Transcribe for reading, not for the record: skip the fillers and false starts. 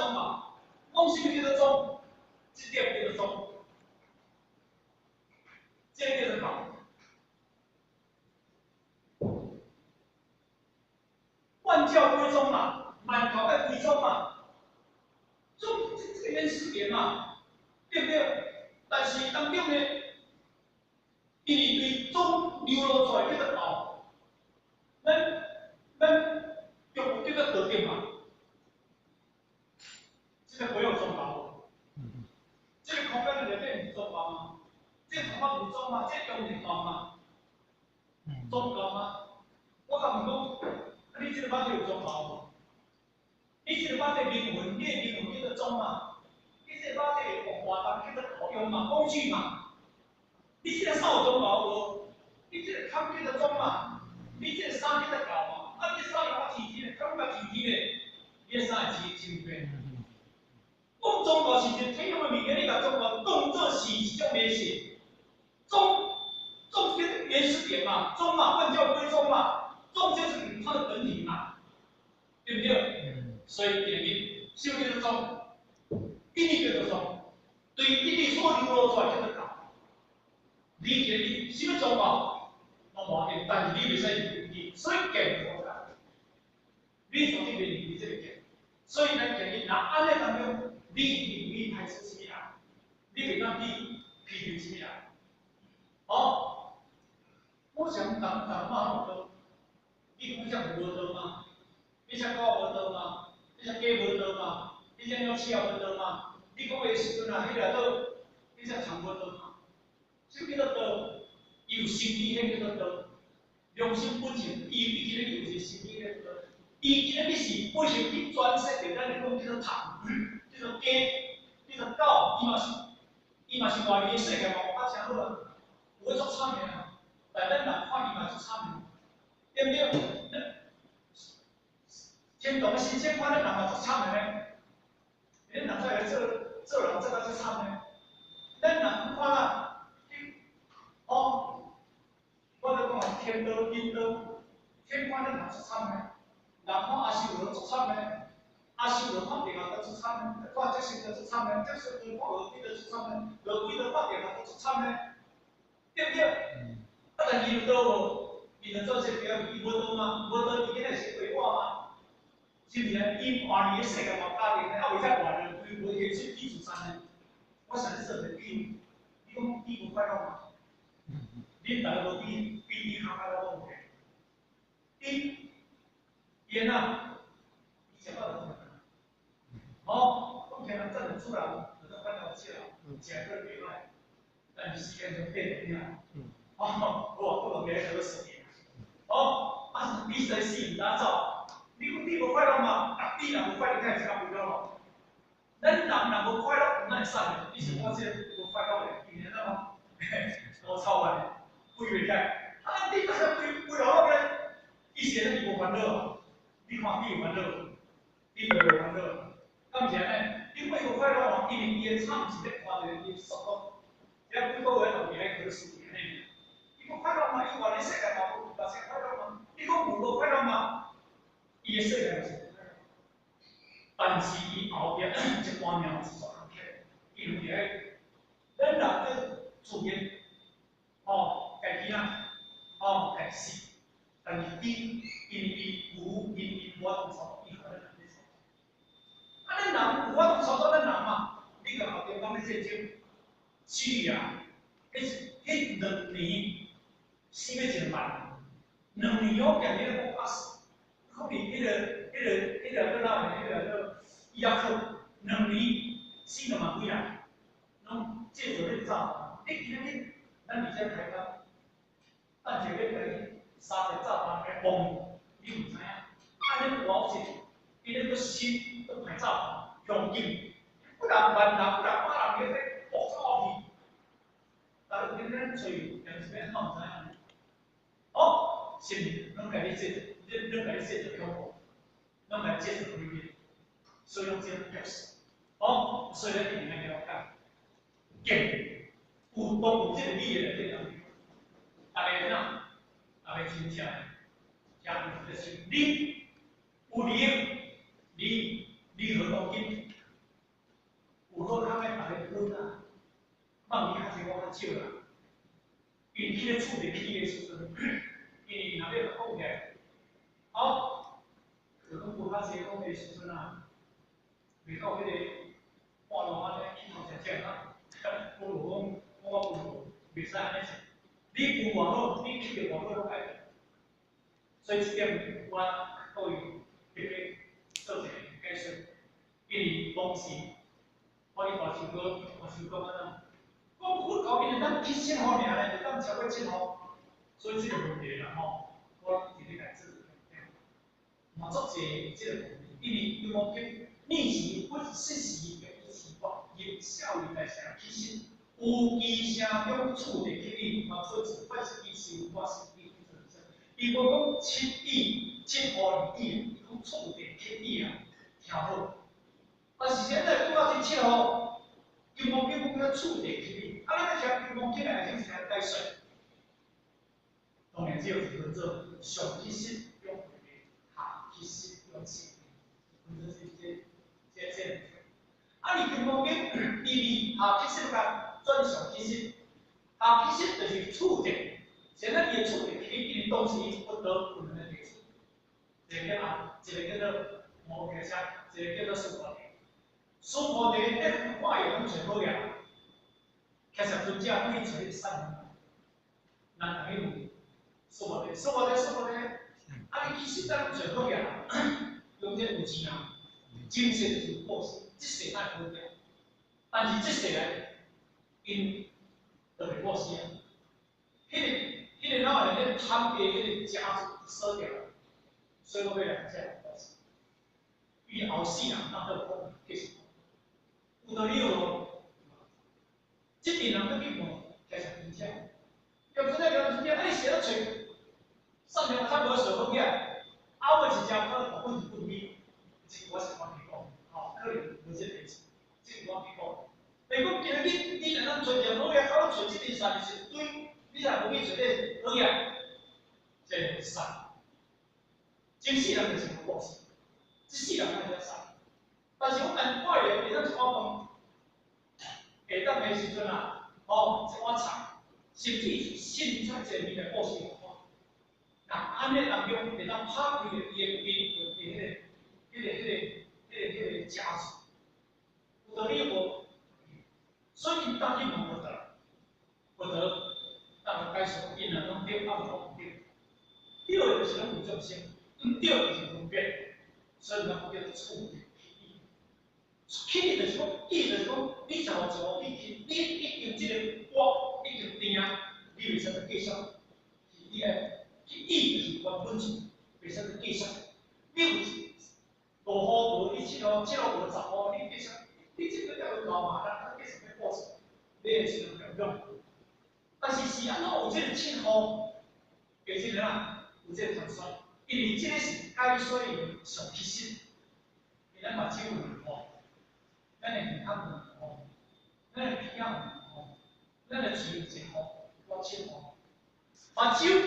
钟嘛，讲什么叫做钟？这点叫做钟，这叫做搞。万教归宗嘛，满考要归宗嘛，宗这个原始点嘛，对不对？但是当中呢，因为对宗流露出来叫做搞，咱用这个特点嘛，这个不用宗搞，这个空间里面不宗搞吗？这个方法不宗吗？这用是搞吗？宗搞吗？我甲问讲，你这个班有宗搞无？你这个班的灵魂，你的灵魂叫做宗嘛？你这个班的活动叫做考用嘛？工具嘛？你这个扫钟搞无？你这个看叫做钟嘛？你这个衫叫做搞嘛？啊，你衫有法提起的，看有法提起的，你个衫会真对。讲钟搞是一体用的物件，你甲钟搞当作是一种美事。钟跟原始点嘛，钟嘛，万教归宗嘛，钟就是它的本体嘛，对不对？所以点名，什么叫做钟？一律叫做钟，对一律所流露出来叫做搞。理解你什么钟嘛，我话嘅，但是你袂使理解，所以讲复杂。你从这边理这个讲，所以咱讲你拿安尼当中，你排除什么啊？你袂当你批评什么啊？哦，我想讲嘛，你讲像无道嘛？你像狗无道嘛？你像鸡无道嘛？你像鸟鼠无道嘛？你讲的时阵啊，迄个道，你像长无道嘛？这叫做道，有心理迄叫做道，良心本性，伊今日有是心理迄道，伊今日你是为什去转世给咱来讲叫做虫，叫做鸡，叫做狗，伊嘛是外面的世界嘛，我讲好啊，有做差别啊，但咱人看伊嘛是差别，对不对？天堂的新鲜看咱人嘛做差别呢，咱人出来做人这个做差别，咱人看啊。哦，我咧讲啊，天道、阴道，天看咱人出惨诶，人看阿修罗出惨诶，阿修罗看地下都出惨诶，看这些都出惨诶，这些人看落地都出惨诶，落地都看地下都出惨诶，对不对？啊，但是有道无？伊就做些表伊无道嘛，无道伊今日是绘画嘛，是毋是啊？伊换你的世界嘛，家庭啊，为啥换人规无去去地主山呢？我想说的比，你讲比不快乐嘛？恁大个比你较快乐无？伊啊，以前我就哦，讲起来真係出人，就快樂起來，食個袂歹，但是時間就變了。哦，我別個事情。哦，啊，你在死唔打走，你無快樂嘛？啊，你若無快樂，梗係食唔到咯。咱人若無快樂，哪會散嘅？你是我這無快樂嘅，今年啊，我操完了，歸袂開。啊，你這個歸落嘅，以前你無煩惱，你看你有煩惱，你無煩惱。咁是安尼，你為個快樂嘛，因為伊個慘是咧看着伊速度，也幾個月後邊咧可事安尼。伊個快樂嘛，伊話你世界嘛無大些快樂嘛，你講無個快樂嘛，伊個世界就是快樂。但是伊後邊一觀念是錯嘅，因為咱人嘅自然，哦，家己啊，哦，家死，但是因為無因無法操作，伊可能係咩？啊，咱人有法度操作咱人嘛？你個後邊講咧戰爭，敘利亞，迄2年死要1萬，2年哦，人哋咧講80，可能迄個哪個迄個伊拉克2年死2萬幾人，攏借着咧走，你今日咱而且台灣，咱就要來3個炸彈來bomb，你唔知影？啊，你我是。伊咧个心都排走，用劲，不然万人不然百人，你咧爆走去，但是今咱找两是变孬知影？哦，是毋？拢家己说，拢家己说着恐怖，拢家己说着危险，所以拢这样死。哦，所以咧一定要了解，劲有都有这个理的在当中，大家怎？大家真正，家己就是你有理。你何当今？较少啦。因为迄个厝伫起的时阵，因为若要讲起来，好，就讲无较济讲的时阵啊，未到迄个半路安尼起头正正啊，不如讲我不如袂使安尼做。你有外好，你起着外好拢爱。所以这点我对特别做一个解释，因为当时我伫大树哥，大树哥安怎？讲我后面咱去7号尔咧，就当超过7号，所以这个问题啦吼，我直接解释。嘛，足济这个问题，因为因为叫逆时或是适时的一情况，有效率在啥？其实有机城中处的起理，嘛出自81、85、81。伊无讲7号2亿，伊讲触电起理啊，听好。但是现在讲到这7号，金光机讲触电起理，啊，咱要听金光机来先是来解释。当然，这个叫做上气式用的，下气式用气，或者是这。啊，你金光机，伊下气式甲转上气式，下气式就是触电。现在伊触电起理东西不得不能的提出，一个叫做摩羯箱，一个叫做苏摩电。苏摩电迄化学拢全好呀，其实真正可以找你3年，咱等于苏摩电，啊，你其实咱全好呀，用这有钱啊，精细就是过时，这世咱好点，但是这世来因就袂过时啊，迄个哪会咧摊给迄个家族收掉，所以我要来这样过时，伊后世人当做讲继续，有道理无？这边人去问，其实真正，要真正真正，啊你写得出，上面他无想好起来，啊尾一只可能不米，这我是我提供，吼，可能无这个事，这我提供。如果今日你若咱做任何嘢，考找这件事是对，你若无去做咧好嘢，这个散，真世人就是无过事，这世人才叫散。但是我们外人，你咱一般讲，下当的时阵啊，哦，一碗菜，甚至现在这面的故事文化，那安尼当中会当拍开伊的迄个价值，有道理无？所以因当去问不得，当解释因两种对，啊无对，对的就是拢有重心，对就是分辨，所以咱叫做处理。起理就是讲，意就是讲，你就话就你已经这个锅已经定啊，你袂使去继续。你个意就是原本就袂使去继续。你有5号无，你7号无10号，你继续，你这个要搞嘛，咱继续要过程，你也是能用。但是是安怎有这个7号？有这个啊，有这个糖酸，因为这个是解水上气性，你咱目睭有吼。咱的健康很好，咱的皮肤很好，咱的嘴很好，我7号，目睭。